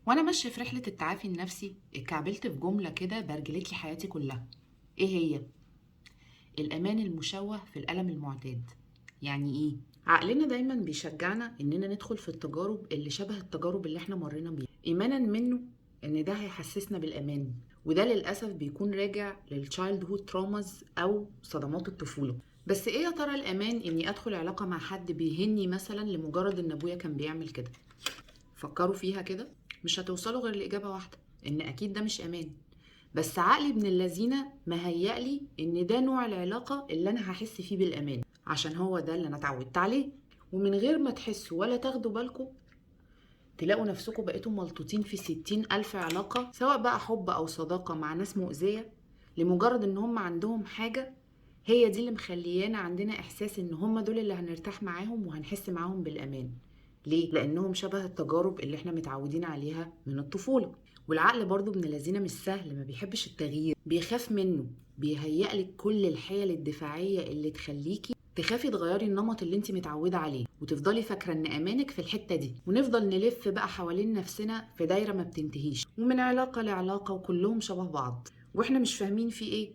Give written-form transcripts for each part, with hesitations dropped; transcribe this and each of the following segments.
وانا ماشيه في رحله التعافي النفسي اتكعبلت في جمله كده برجلت لي حياتي كلها. ايه هي؟ الامان المشوه في الالم المعتاد. يعني ايه؟ عقلنا دايما بيشجعنا اننا ندخل في التجارب اللي شبه التجارب اللي احنا مرينا بيها ايمانا منه ان ده هيحسسنا بالامان، وده للاسف بيكون راجع للتشايلد هود تروماز او صدمات الطفوله. بس ايه يا ترى الامان اني ادخل علاقه مع حد بيهني مثلا لمجرد ان ابويا كان بيعمل كده؟ فكروا فيها كده، مش هتوصلوا غير لإجابة واحدة، إن أكيد ده مش أمان. بس عقلي ابن اللذينة مهيألي إن ده نوع العلاقة اللي أنا هحس فيه بالأمان، عشان هو ده اللي أنا اتعودت عليه. ومن غير ما تحسوا ولا تاخدوا بالكم تلاقوا نفسكم بقيتوا ملطوطين في 60,000 علاقة، سواء بقى حب أو صداقة مع ناس مؤذية، لمجرد إن هم عندهم حاجة هي دي اللي مخليانا عندنا إحساس إن هم دول اللي هنرتاح معاهم وهنحس معاهم بالأمان. ليه؟ لأنهم شبه التجارب اللي احنا متعودين عليها من الطفولة. والعقل برضو ابن الذين مش سهل، ما بيحبش التغيير، بيخاف منه، بيهيألك كل الحيل الدفاعية اللي تخليكي تخافي تغيري النمط اللي انت متعودة عليه وتفضلي فاكرة ان امانك في الحتة دي، ونفضل نلف بقى حوالين نفسنا في دايرة ما بتنتهيش ومن علاقة لعلاقة وكلهم شبه بعض واحنا مش فاهمين في ايه،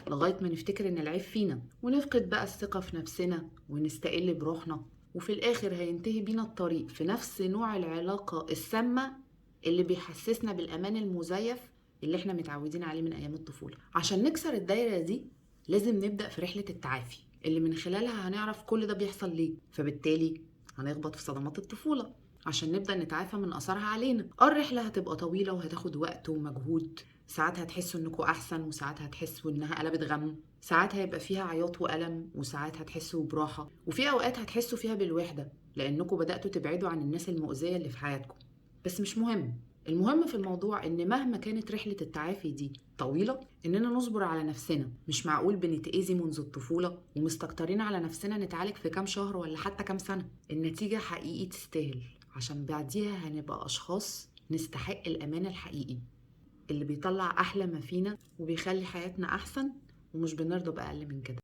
لغاية ما نفتكر ان العيب فينا ونفقد بقى الثقة في نفسنا ونستقل بروحنا، وفي الاخر هينتهي بينا الطريق في نفس نوع العلاقة السامة اللي بيحسسنا بالامان المزيف اللي احنا متعودين عليه من ايام الطفولة. عشان نكسر الدايرة دي لازم نبدأ في رحلة التعافي اللي من خلالها هنعرف كل ده بيحصل ليه، فبالتالي هنخبط في صدمات الطفولة عشان نبدأ نتعافى من أثرها علينا. الرحلة هتبقى طويلة وهتاخد وقت ومجهود، ساعات هتحسوا انكم احسن وساعات هتحسوا انها قلبت غم، ساعات هيبقى فيها عياط وألم وساعات هتحسوا براحة، وفي اوقات هتحسوا فيها بالوحدة لانكم بدأتوا تبعدوا عن الناس المؤذية اللي في حياتكم. بس مش مهم، المهم في الموضوع ان مهما كانت رحلة التعافي دي طويلة اننا نصبر على نفسنا. مش معقول بنتأذي منذ الطفولة ومستكترين على نفسنا نتعالج في كام شهر ولا حتى كام سنة. النتيجة حقيقي تستاهل، عشان بعديها هنبقى اشخاص نستحق الامان الحقيقي اللي بيطلع احلى ما فينا وبيخلي حياتنا احسن، ومش بنرضى باقل من كده.